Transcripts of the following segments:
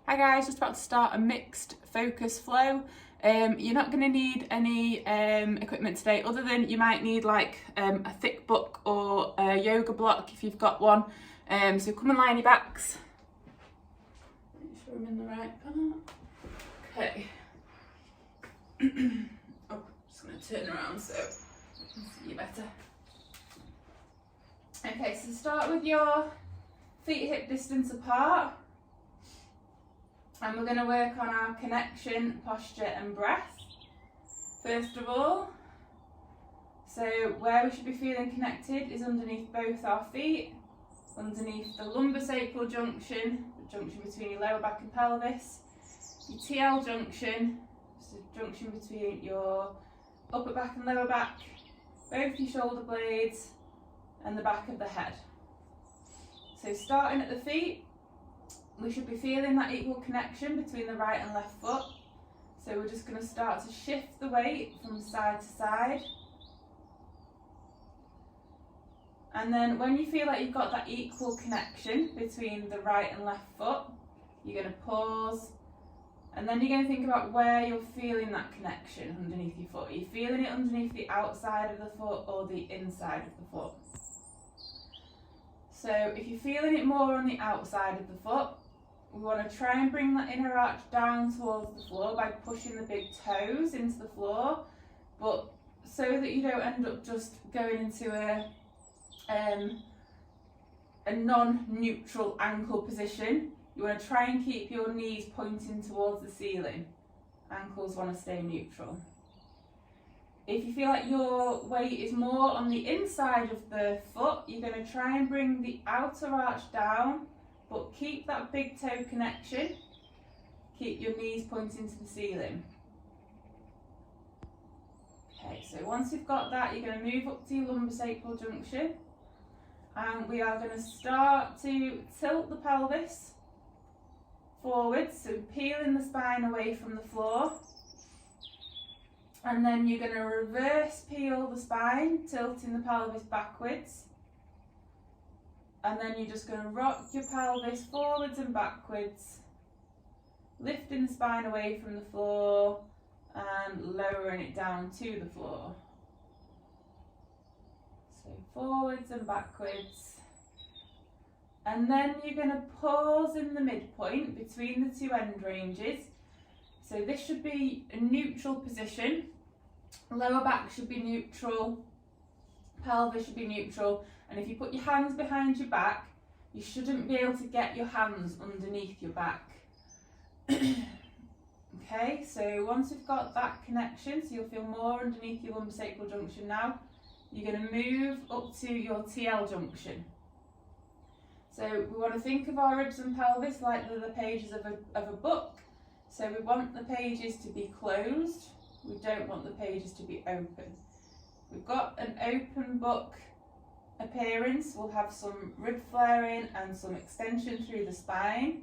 Hi guys, just about to start a mixed focus flow. You're not going to need any equipment today other than you might need like a thick book or a yoga block if you've got one. So come and lie on your backs. Make sure I'm in the right part. Okay. Oh, just going to turn around so I can see you better. Okay, so start with your feet hip distance apart. And we're going to work on our connection, posture and breath. First of all, so where we should be feeling connected is underneath both our feet, underneath the lumbosacral junction, the junction between your lower back and pelvis, your TL junction, so the junction between your upper back and lower back, both your shoulder blades and the back of the head. So starting at the feet, we should be feeling that equal connection between the right and left foot. So we're just going to start to shift the weight from side to side. And then when you feel like you've got that equal connection between the right and left foot, you're going to pause. And then you're going to think about where you're feeling that connection underneath your foot. Are you feeling it underneath the outside of the foot or the inside of the foot? So if you're feeling it more on the outside of the foot, we want to try and bring that inner arch down towards the floor by pushing the big toes into the floor, but so that you don't end up just going into a non-neutral ankle position. You want to try and keep your knees pointing towards the ceiling. Ankles want to stay neutral. If you feel like your weight is more on the inside of the foot, you're going to try and bring the outer arch down, but keep that big toe connection. Keep your knees pointing to the ceiling. Okay, so once you've got that, you're going to move up to your lumbosacral junction. And we are going to start to tilt the pelvis forwards, so peeling the spine away from the floor. And then you're going to reverse peel the spine, tilting the pelvis backwards. And then you're just going to rock your pelvis forwards and backwards, lifting the spine away from the floor and lowering it down to the floor. So forwards and backwards. And then you're going to pause in the midpoint between the two end ranges. So this should be a neutral position. Lower back should be neutral, pelvis should be neutral, and if you put your hands behind your back, you shouldn't be able to get your hands underneath your back. Okay, so once you've got that connection, so you'll feel more underneath your lumbosacral junction now, you're going to move up to your TL junction. So we want to think of our ribs and pelvis like they're the pages of a book. So we want the pages to be closed, we don't want the pages to be open. We've got an open book appearance, we'll have some rib flaring and some extension through the spine.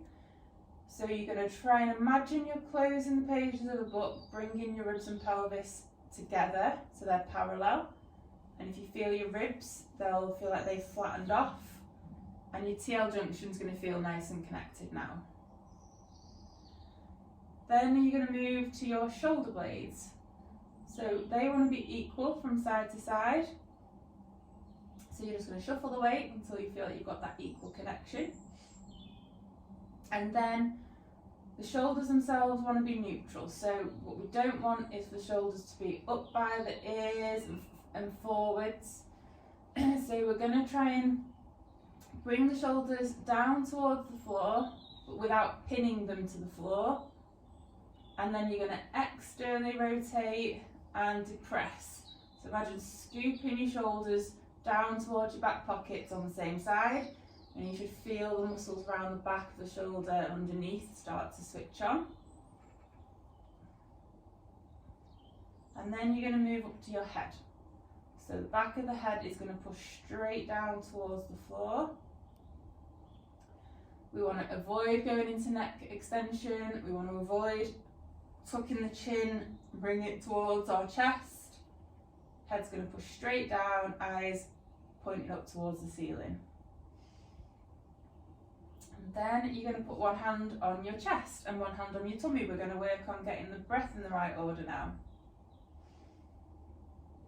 So you're going to try and imagine you're closing the pages of a book, bringing your ribs and pelvis together so they're parallel. And if you feel your ribs, they'll feel like they've flattened off. And your TL junction is going to feel nice and connected now. Then you're going to move to your shoulder blades. So they want to be equal from side to side. So you're just going to shuffle the weight until you feel like you've got that equal connection. And then the shoulders themselves want to be neutral. So what we don't want is the shoulders to be up by the ears and forwards. So we're going to try and bring the shoulders down towards the floor, but without pinning them to the floor. And then you're going to externally rotate and depress. So imagine scooping your shoulders down towards your back pockets on the same side, and you should feel the muscles around the back of the shoulder underneath start to switch on. And then you're going to move up to your head. So the back of the head is going to push straight down towards the floor. We want to avoid going into neck extension. We want to avoid tucking the chin, bring it towards our chest. Head's going to push straight down, eyes pointing up towards the ceiling. And Then you're going to put one hand on your chest and one hand on your tummy. We're going to work on getting the breath in the right order now.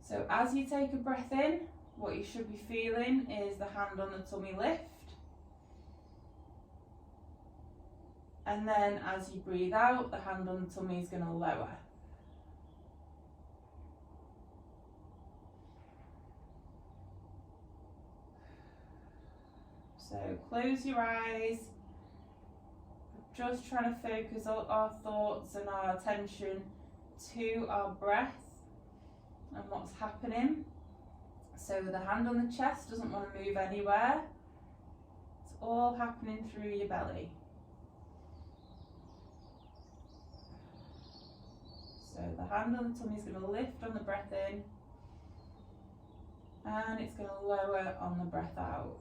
So as you take a breath in, what you should be feeling is the hand on the tummy lift. And then as you breathe out, the hand on the tummy is going to lower. So close your eyes. Just trying to focus all our thoughts and our attention to our breath and what's happening. So the hand on the chest doesn't want to move anywhere. It's all happening through your belly. So the hand on the tummy is going to lift on the breath in, and it's going to lower on the breath out.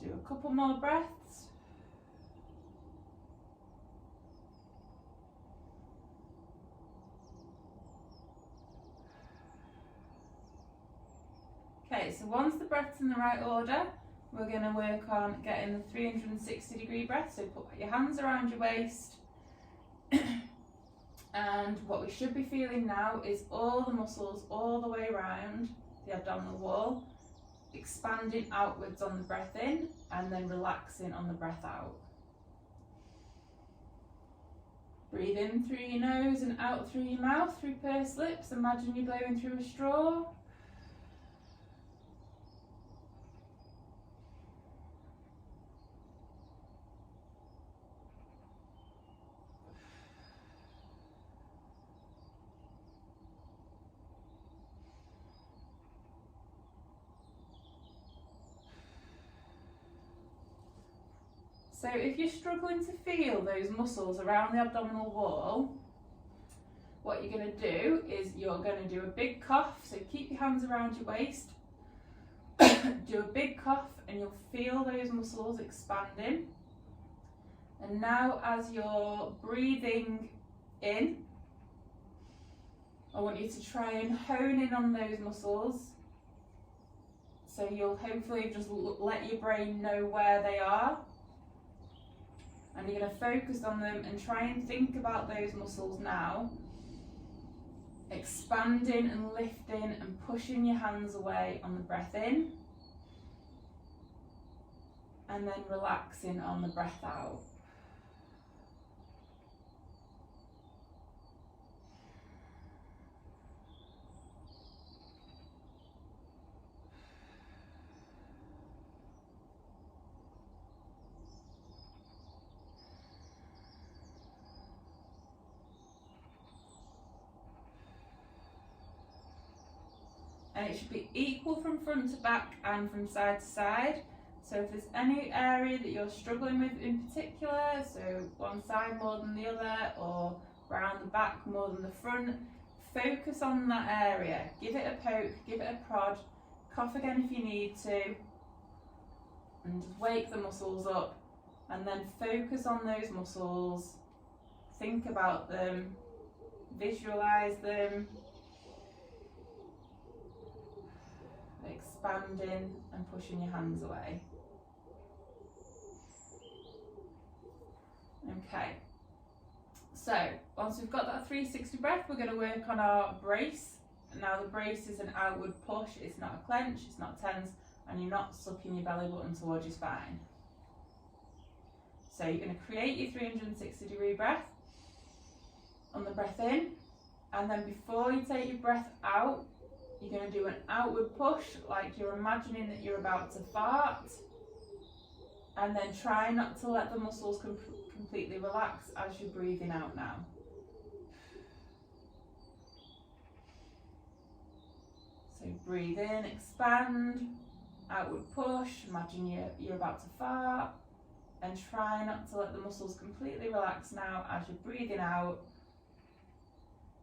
Do a couple more breaths. Okay, so once the breath's in the right order, we're going to work on getting the 360-degree breath. So put your hands around your waist. And what we should be feeling now is all the muscles all the way around the abdominal wall, expanding outwards on the breath in and then relaxing on the breath out. Breathe in through your nose and out through your mouth through pursed lips. Imagine you're blowing through a straw. So if you're struggling to feel those muscles around the abdominal wall, what you're going to do is you're going to do a big cough. So keep your hands around your waist, do a big cough, and you'll feel those muscles expanding. And now as you're breathing in, I want you to try and hone in on those muscles. So you'll hopefully just let your brain know where they are. And you're going to focus on them and try and think about those muscles now, expanding and lifting and pushing your hands away on the breath in, and then relaxing on the breath out. And it should be equal from front to back and from side to side. So if there's any area that you're struggling with in particular, so one side more than the other or round the back more than the front, focus on that area. Give it a poke, give it a prod, cough again if you need to, and just wake the muscles up, and then focus on those muscles, think about them, visualize them, expanding and pushing your hands away. Okay, so once we've got that 360 breath, we're going to work on our brace. Now the brace is an outward push, it's not a clench, it's not tense, and you're not sucking your belly button towards your spine. So you're going to create your 360-degree breath on the breath in, and then before you take your breath out, you're going to do an outward push, like you're imagining that you're about to fart, and then try not to let the muscles completely relax as you're breathing out now. So breathe in, expand, outward push, imagine you're about to fart, and try not to let the muscles completely relax now as you're breathing out.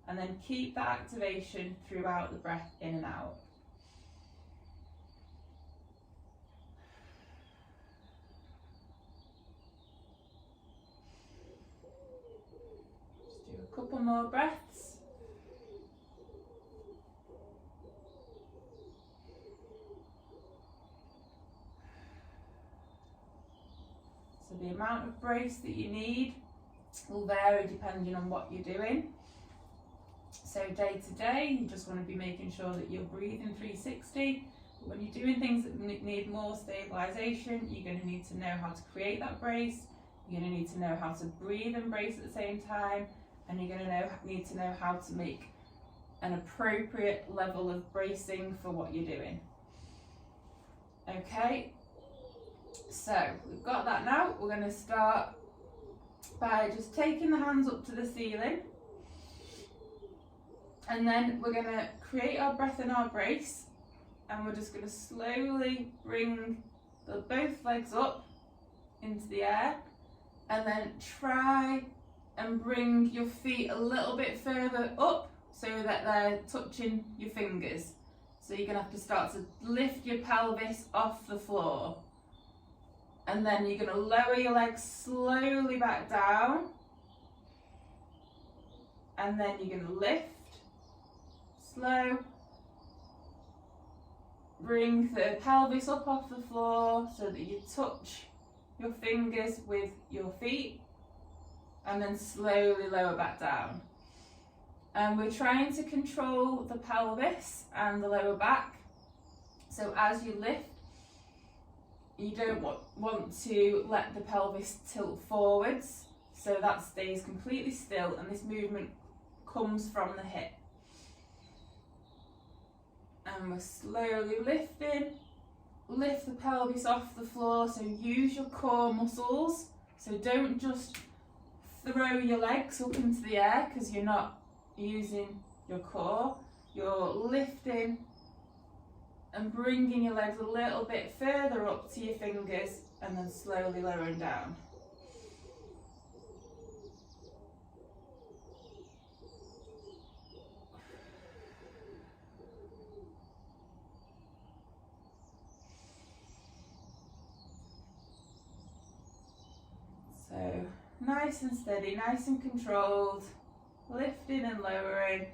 and then keep that activation throughout the breath in and out. Just do a couple more breaths. So the amount of brace that you need will vary depending on what you're doing. So day to day, you just want to be making sure that you're breathing 360. But when you're doing things that need more stabilisation, you're going to need to know how to create that brace. You're going to need to know how to breathe and brace at the same time, and you're going to need to know how to make an appropriate level of bracing for what you're doing. Okay, so we've got that now. We're going to start by just taking the hands up to the ceiling, and then we're going to create our breath and our brace, and we're just going to slowly bring both legs up into the air, and then try and bring your feet a little bit further up so that they're touching your fingers. So you're going to have to start to lift your pelvis off the floor. And then you're going to lower your legs slowly back down. And then you're going to lift, slow. Bring the pelvis up off the floor so that you touch your fingers with your feet. And then slowly lower back down. And we're trying to control the pelvis and the lower back. So as you lift, you don't want to let the pelvis tilt forwards, so that stays completely still, and this movement comes from the hip. And we're slowly lifting. Lift the pelvis off the floor, so use your core muscles. So don't just throw your legs up into the air because you're not using your core. You're lifting and bringing your legs a little bit further up to your fingers, and then slowly lowering down. So nice and steady, nice and controlled, lifting and lowering.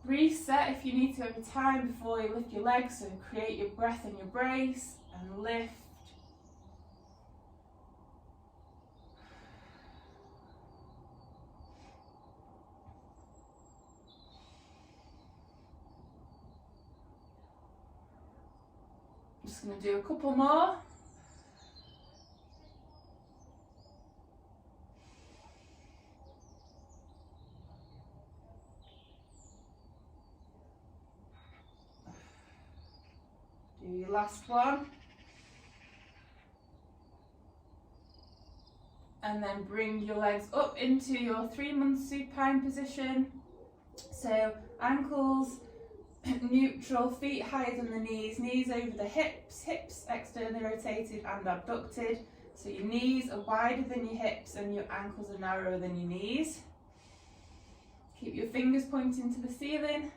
Reset if you need to over time before you lift your legs, so create your breath and your brace, and lift. I'm just going to do a couple more. Do your last one. And then bring your legs up into your 3-month supine position. So ankles neutral, feet higher than the knees, knees over the hips, hips externally rotated and abducted. So your knees are wider than your hips and your ankles are narrower than your knees. Keep your fingers pointing to the ceiling.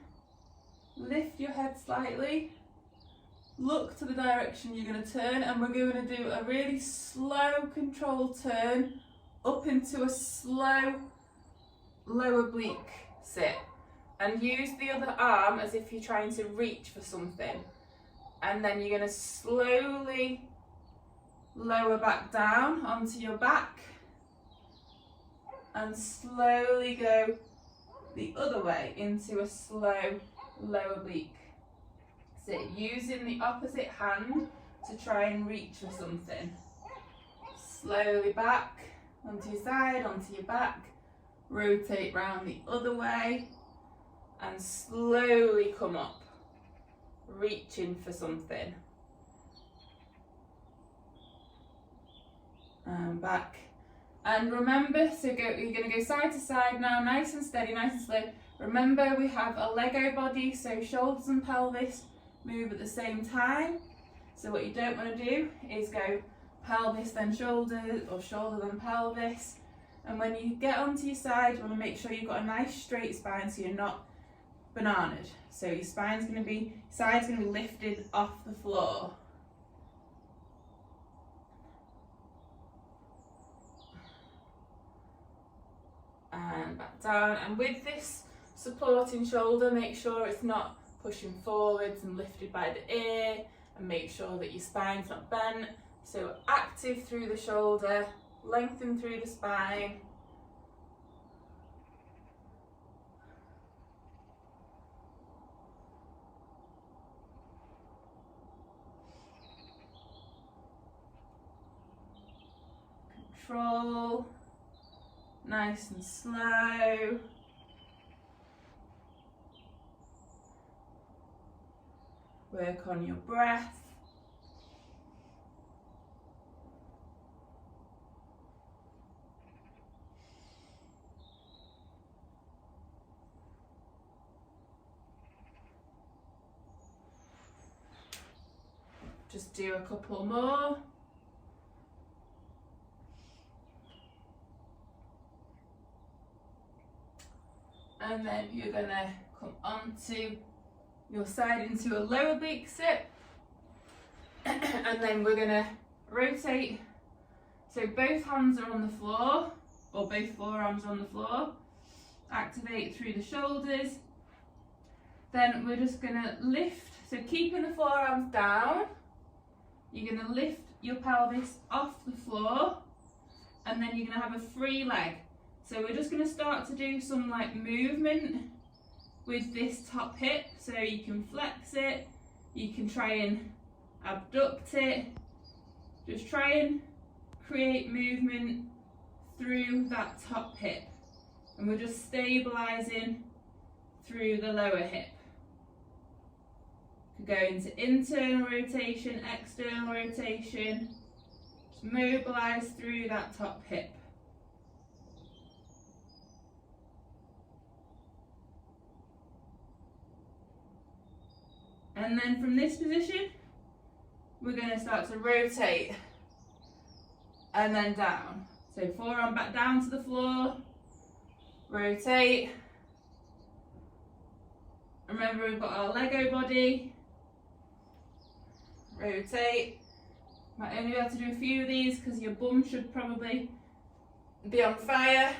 Lift your head slightly. Look to the direction you're going to turn, and we're going to do a really slow controlled turn up into a slow low oblique sit, and use the other arm as if you're trying to reach for something, and then you're going to slowly lower back down onto your back and slowly go the other way into a slow low oblique sit, using the opposite hand to try and reach for something. Slowly back onto your side, onto your back, rotate round the other way and slowly come up, reaching for something. And back. And remember, you're going to go side to side now, nice and steady, nice and slow. Remember, we have a Lego body, so shoulders and pelvis move at the same time. So what you don't want to do is go pelvis then shoulders, or shoulder then pelvis. And when you get onto your side, you want to make sure you've got a nice straight spine so you're not bananaed. So your side's going to be lifted off the floor. And back down. And with this supporting shoulder, make sure it's not pushing forwards and lifted by the ear, and make sure that your spine's not bent. So active through the shoulder, lengthen through the spine. Control, nice and slow. Work on your breath. Just do a couple more. And then you're going to come onto your side into a lower oblique sit. And then we're going to rotate. So both hands are on the floor, or both forearms are on the floor. Activate through the shoulders. Then we're just going to lift. So keeping the forearms down, you're going to lift your pelvis off the floor. And then you're going to have a free leg. So we're just going to start to do some like movement with this top hip. So you can flex it, you can try and abduct it. Just try and create movement through that top hip. And we're just stabilising through the lower hip. Could go into internal rotation, external rotation. Just mobilise through that top hip. And then from this position, we're going to start to rotate and then down. So forearm back down to the floor, rotate. Remember, we've got our Lego body. Rotate. Might only be able to do a few of these because your bum should probably be on fire.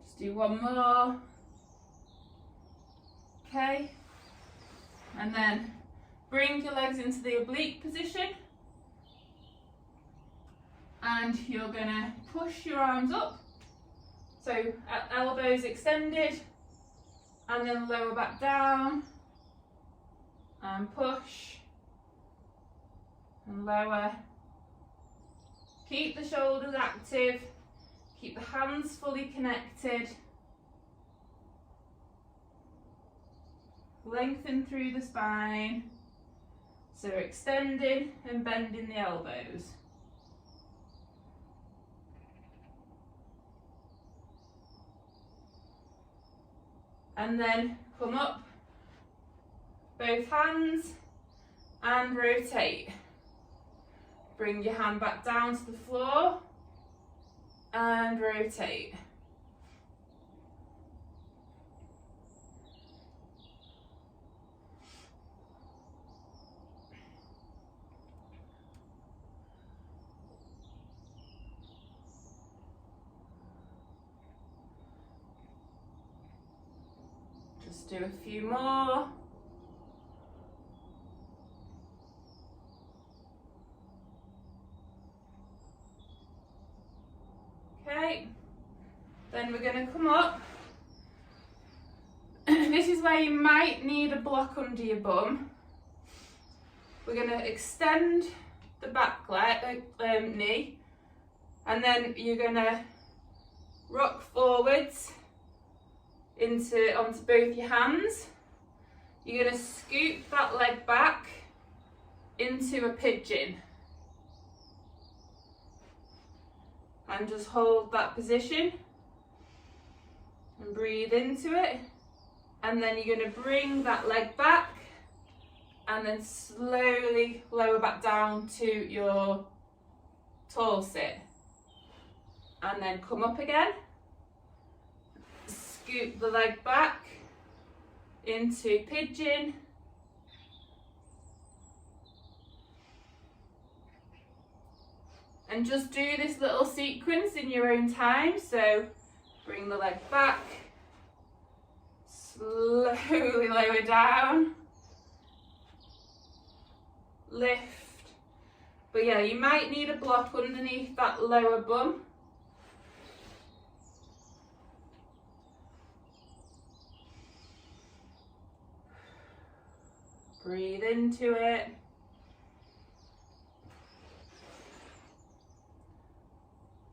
Just do one more. Okay, and then bring your legs into the oblique position, and you're going to push your arms up, so elbows extended, and then lower back down, and push, and lower. Keep the shoulders active, keep the hands fully connected. Lengthen through the spine, so extending and bending the elbows. And then come up, both hands, and rotate. Bring your hand back down to the floor, and rotate. Do a few more. Okay, then we're going to come up. This is where you might need a block under your bum. We're going to extend the back leg, knee, and then you're going to rock forwards onto both your hands. You're going to scoop that leg back into a pigeon and just hold that position and breathe into it, and then you're going to bring that leg back and then slowly lower back down to your tall sit. and then come up again. Scoop the leg back into pigeon. And just do this little sequence in your own time. So bring the leg back, slowly lower down, lift. But yeah, you might need a block underneath that lower bum. Breathe into it.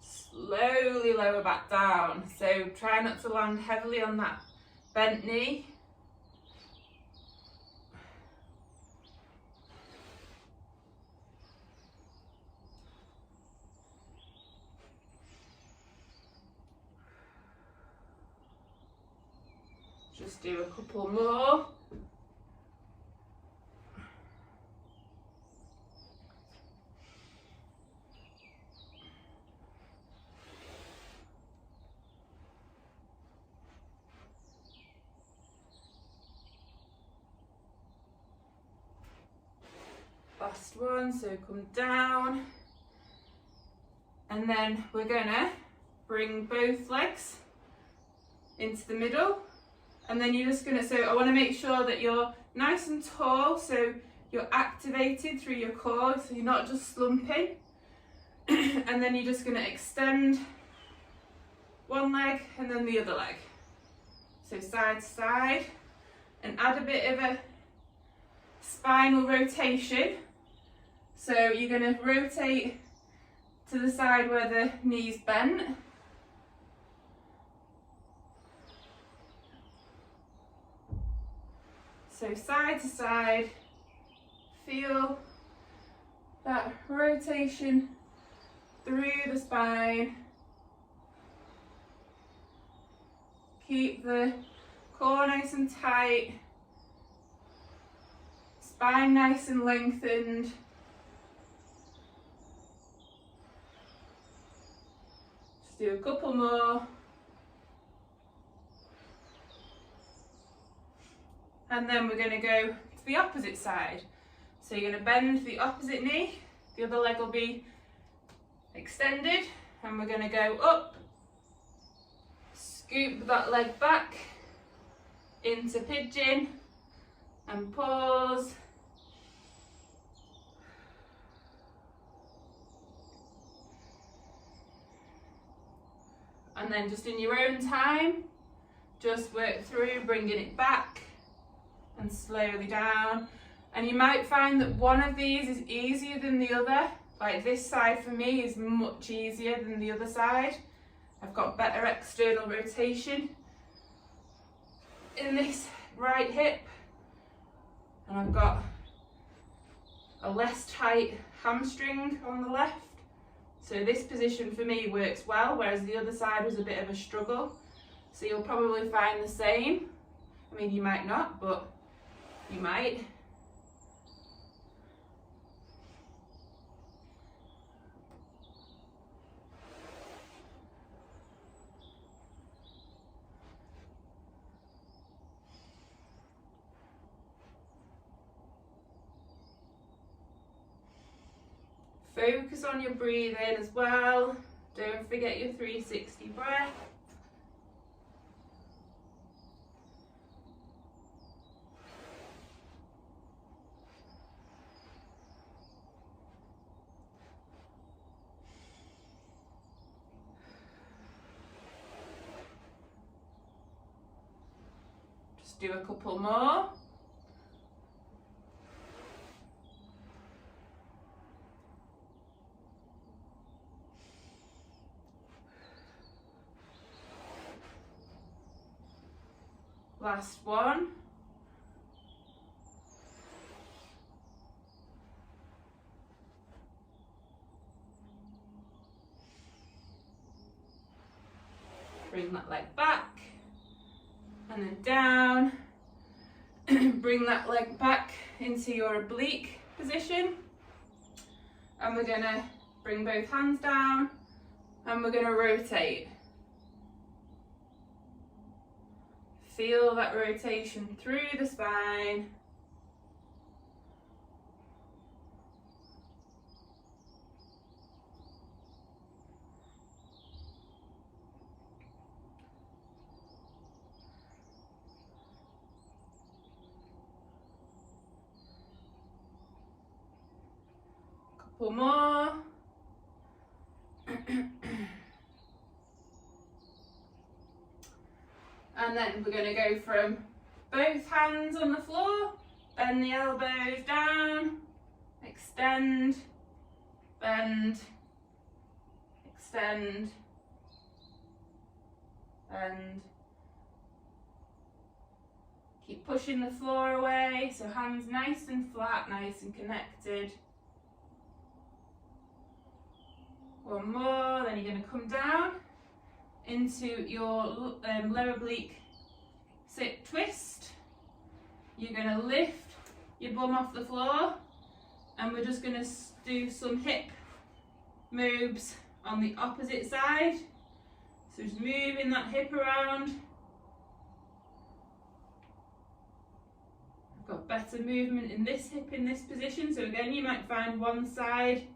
Slowly lower back down. So try not to land heavily on that bent knee. Just do a couple more. Last one, so come down. And then we're gonna bring both legs into the middle. And then you're just gonna, so I wanna make sure that you're nice and tall, so you're activated through your core, so you're not just slumping. And then you're just gonna extend one leg and then the other leg. So side to side, and add a bit of a spinal rotation. So you're going to rotate to the side where the knee's bent. So side to side, feel that rotation through the spine. Keep the core nice and tight, spine nice and lengthened. Just do a couple more. And then we're going to go to the opposite side. So you're going to bend the opposite knee, the other leg will be extended, and we're going to go up, scoop that leg back into pigeon, and pause. And then just in your own time, just work through bringing it back and slowly down. And you might find that one of these is easier than the other. Like this side for me is much easier than the other side. I've got better external rotation in this right hip, and I've got a less tight hamstring on the left. So this position for me works well, whereas the other side was a bit of a struggle. So you'll probably find the same. I mean, you might not, but you might. Focus on your breathing as well. Don't forget your 360 breath. Just do a couple more. Last one. Bring that leg back and then down. Bring that leg back into your oblique position. And we're gonna bring both hands down, And we're going to rotate. Feel that rotation through the spine. Couple more. And then we're going to go from both hands on the floor, bend the elbows down, extend, bend, extend, bend. Keep pushing the floor away, so hands nice and flat, nice and connected. One more, then you're going to come down into your lower oblique sit twist. You're going to lift your bum off the floor, and we're just going to do some hip moves on the opposite side. So just moving that hip around. I've got better movement in this hip in this position, so again you might find one side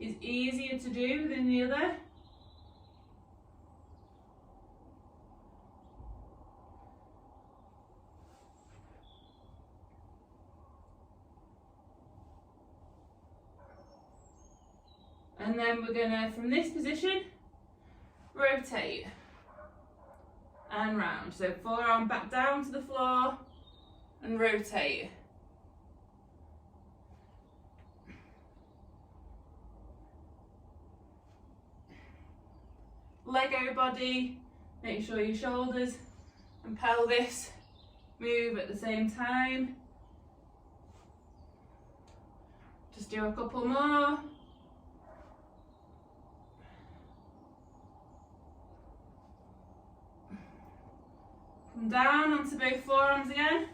is easier to do than the other. And then we're gonna, from this position, rotate and round. So forearm back down to the floor and rotate. Lego body, make sure your shoulders and pelvis move at the same time. Just do a couple more. Come down onto both forearms again.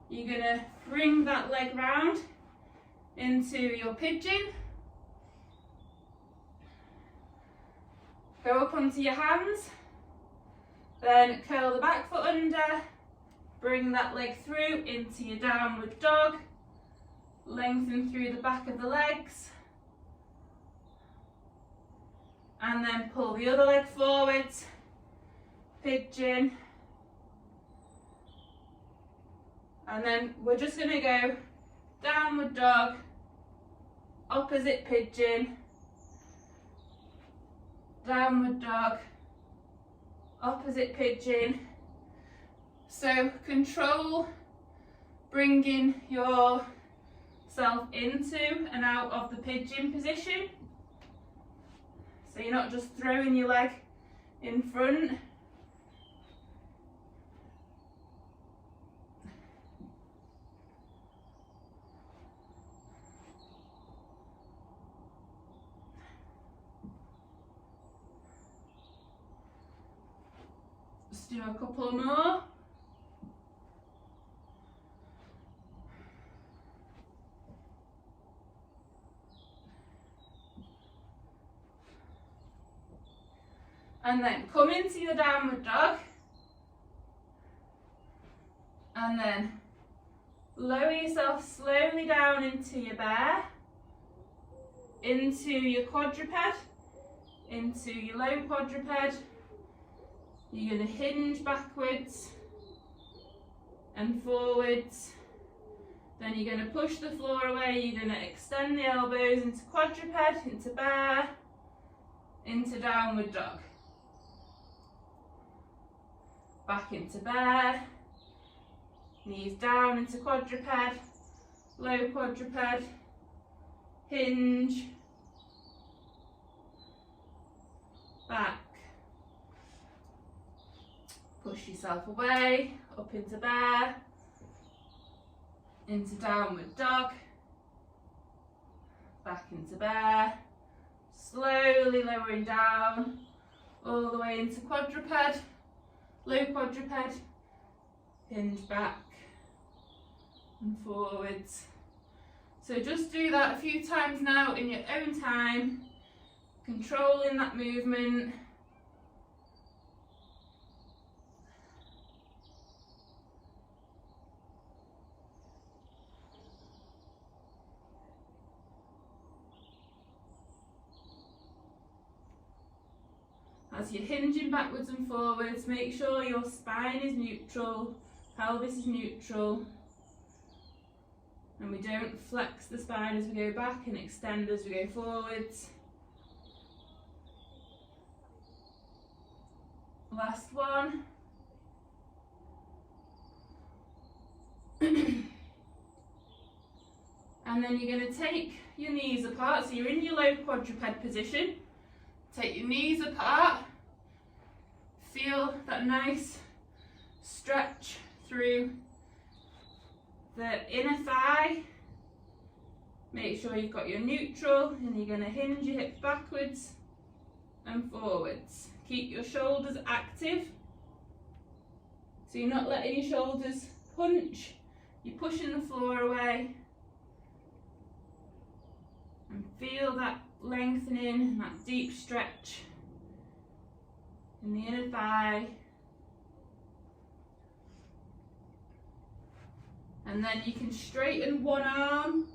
You're going to bring that leg round into your pigeon. Go up onto your hands. Then curl the back foot under. Bring that leg through into your downward dog. Lengthen through the back of the legs. And then pull the other leg forwards. Pigeon. And then we're just going to go downward dog, opposite pigeon, downward dog, opposite pigeon. So control bringing yourself into and out of the pigeon position. So you're not just throwing your leg in front. Just do a couple more. And then come into your downward dog. And then lower yourself slowly down into your bear, into your quadruped, into your low quadruped. You're going to hinge backwards and forwards. Then you're going to push the floor away. You're going to extend the elbows into quadruped, into bear, into downward dog. Back into bear. Knees down into quadruped, low quadruped, hinge, back. Push yourself away, up into bear, into downward dog, back into bear, slowly lowering down, all the way into quadruped, low quadruped, hinge back and forwards. So just do that a few times now in your own time. Controlling that movement. As you're hinging backwards and forwards, make sure your spine is neutral, pelvis is neutral, and we don't flex the spine as we go back and extend as we go forwards. Last one. And then you're going to take your knees apart, so you're in your low quadruped position. Take your knees apart, feel that nice stretch through the inner thigh. Make sure you've got your neutral, and you're going to hinge your hips backwards and forwards. Keep your shoulders active, so you're not letting your shoulders hunch, you're pushing the floor away. And feel that lengthening and that deep stretch in the inner thigh. And then you can straighten one arm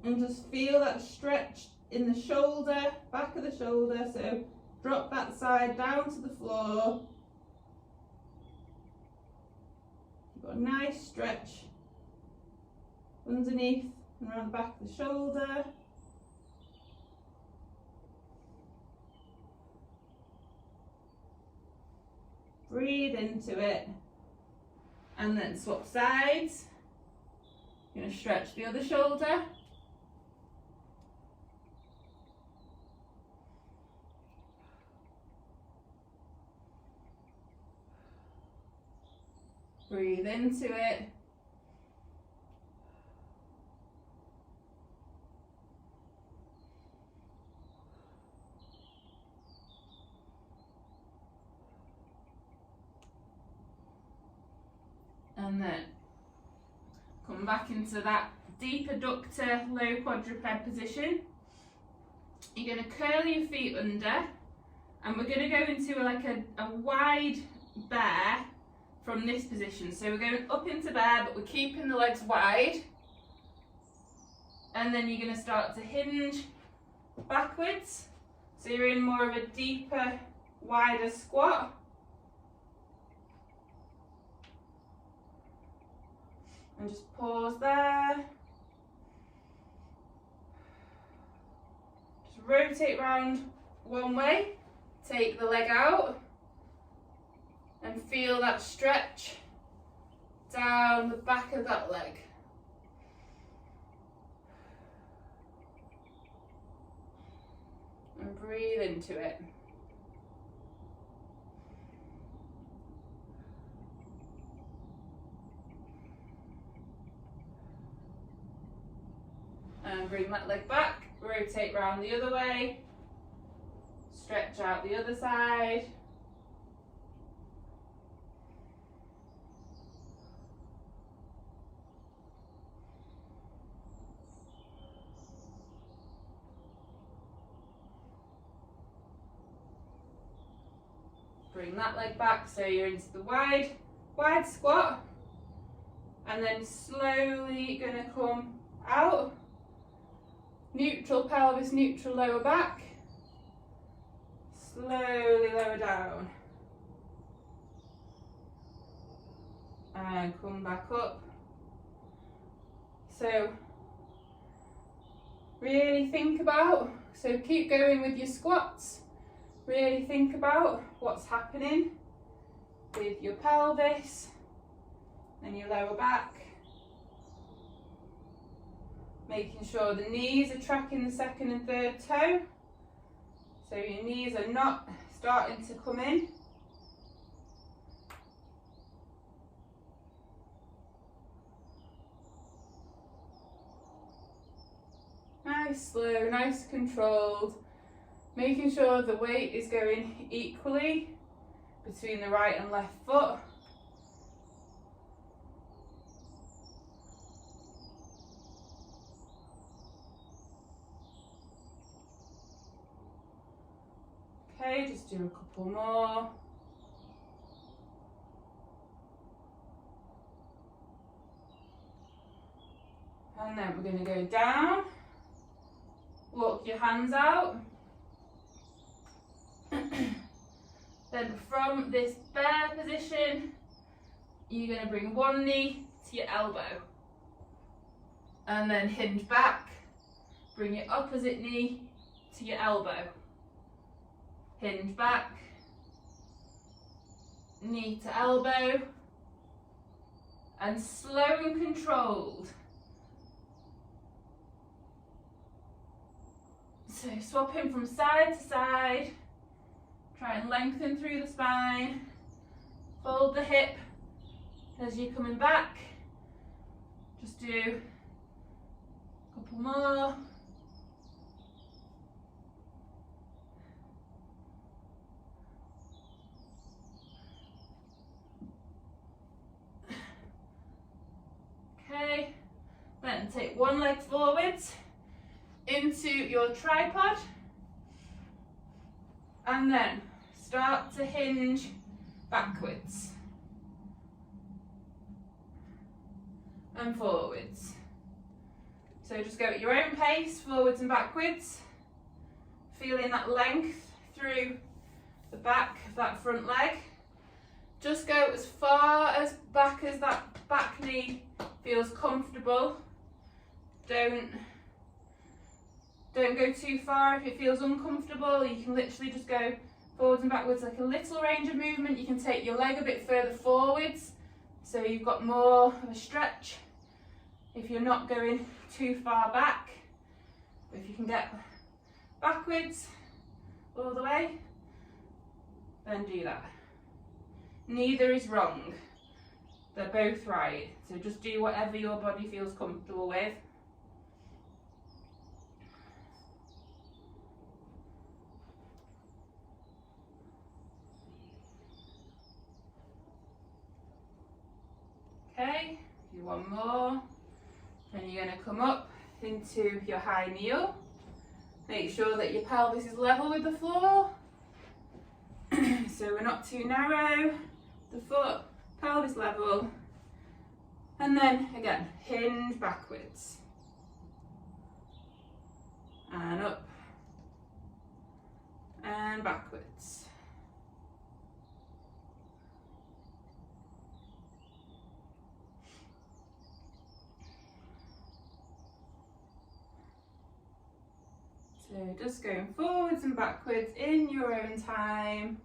and just feel that stretch in the shoulder, back of the shoulder. So drop that side down to the floor. You've got a nice stretch underneath and around the back of the shoulder. Breathe into it, and then swap sides. You're going to stretch the other shoulder. Breathe into it. And then come back into that deep adductor, low quadruped position. You're going to curl your feet under, and we're going to go into like a wide bear from this position. So we're going up into bear, but we're keeping the legs wide. And then you're going to start to hinge backwards. So you're in more of a deeper, wider squat. And just pause there. Just rotate round one way, take the leg out, and feel that stretch down the back of that leg. And breathe into it. And bring that leg back, rotate round the other way, stretch out the other side. Bring that leg back so you're into the wide squat, and then slowly gonna come out. Neutral pelvis, neutral lower back. Slowly lower down. And come back up. So really think about, so keep going with your squats. Really think about what's happening with your pelvis and your lower back. Making sure the knees are tracking the second and third toe. So your knees are not starting to come in. Nice slow, nice controlled. Making sure the weight is going equally between the right and left foot. Okay, just do a couple more. And then we're going to go down, walk your hands out. Then from this bear position, you're going to bring one knee to your elbow. And then hinge back, bring your opposite knee to your elbow. Hinge back, knee to elbow, and slow and controlled. So swapping from side to side, try and lengthen through the spine, fold the hip as you're coming back. Just do a couple more. Okay, then take one leg forwards into your tripod, and then start to hinge backwards and forwards. So just go at your own pace, forwards and backwards, feeling that length through the back of that front leg. Just go as far as back as that back knee feels comfortable. Don't go too far if it feels uncomfortable. You can literally just go forwards and backwards, like a little range of movement. You can take your leg a bit further forwards so you've got more of a stretch if you're not going too far back. But if you can get backwards all the way, then do that. Neither is wrong. They're both right. So just do whatever your body feels comfortable with. Okay, do one more. Then you're going to come up into your high kneel. Make sure that your pelvis is level with the floor. So we're not too narrow. The foot, pelvis level. And then again, hinge backwards. And up. And backwards. So just going forwards and backwards in your own time.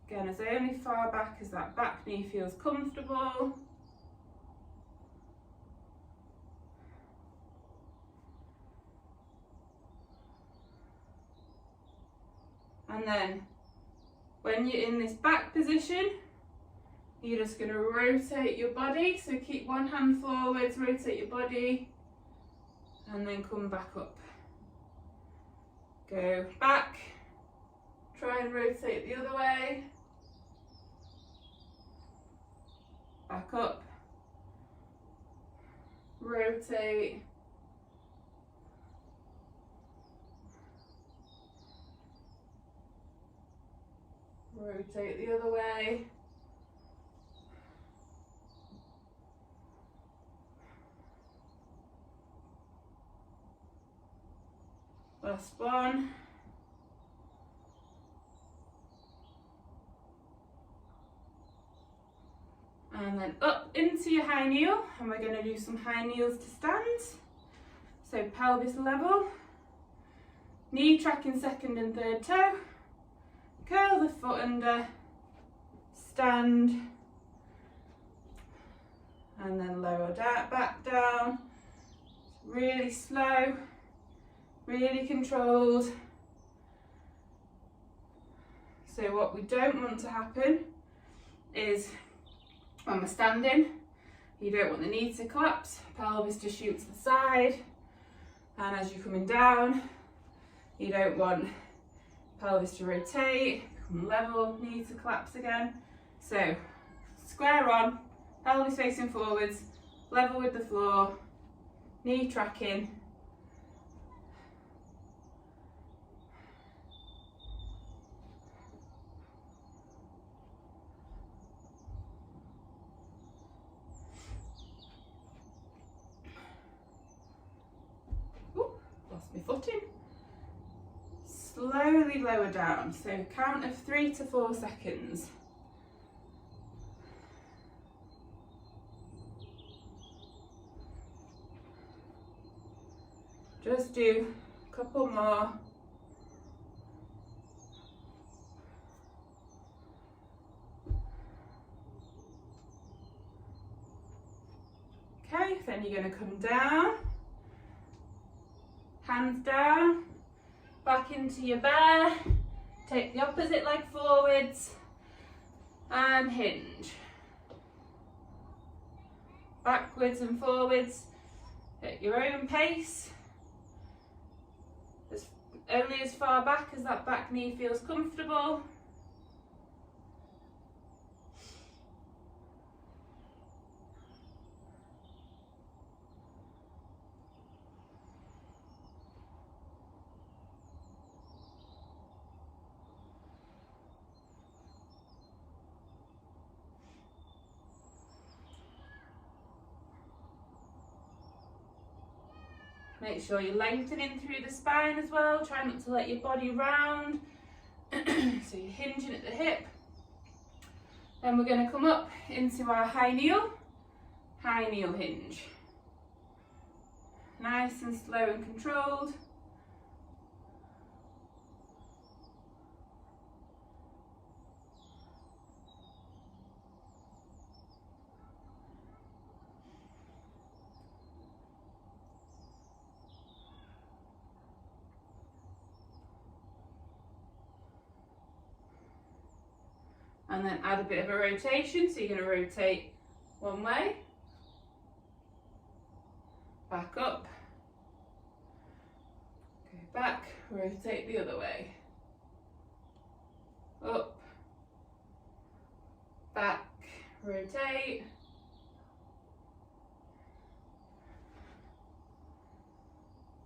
Again, as only far back as that back knee feels comfortable. And then when you're in this back position, you're just going to rotate your body. So keep one hand forwards, rotate your body, and then come back up. Go back, try and rotate the other way. Back up, rotate, rotate the other way. Last one. And then up into your high kneel, and we're going to do some high kneels to stand. So pelvis level, knee tracking second and third toe, curl the foot under, stand, and then lower back down. Really slow, really controlled. So what we don't want to happen is when we're standing, you don't want the knee to collapse, pelvis to shoot to the side, and as you're coming down, you don't want pelvis to rotate, become level, knee to collapse again. So square on, pelvis facing forwards, level with the floor, knee tracking. Ooh, lost my footing. Slowly lower down, so count of 3 to 4 seconds. Just do a couple more. Okay, then you're going to come down, hands down, back into your bear, take the opposite leg forwards and hinge. Backwards and forwards at your own pace. Only as far back as that back knee feels comfortable. Make sure you're lengthening through the spine as well. Try not to let your body round. So you're hinging at the hip. Then we're going to come up into our high kneel hinge. Nice and slow and controlled. And then add a bit of a rotation, so you're going to rotate one way, back up, go back, rotate the other way, up, back, rotate,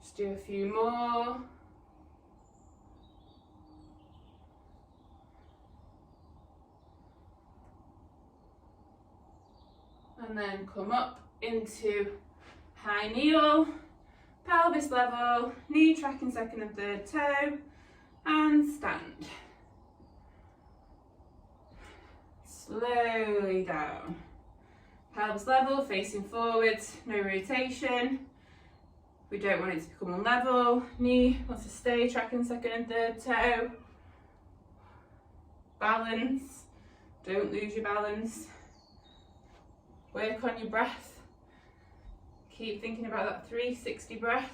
just do a few more. And then come up into high kneel, pelvis level, knee tracking second and third toe, and stand. Slowly down. Pelvis level, facing forwards, no rotation. We don't want it to become unlevel. Knee wants to stay tracking second and third toe. Balance, don't lose your balance. Work on your breath. Keep thinking about that 360 breath.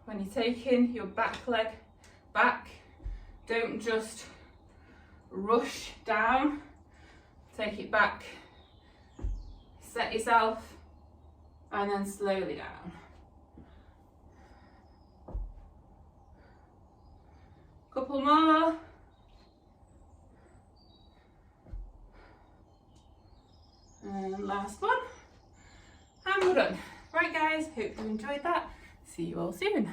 When you're taking your back leg back, don't just rush down. Take it back, set yourself, and then slowly down. Couple more. And last one. And we're done. Right guys, hope you enjoyed that. See you all soon.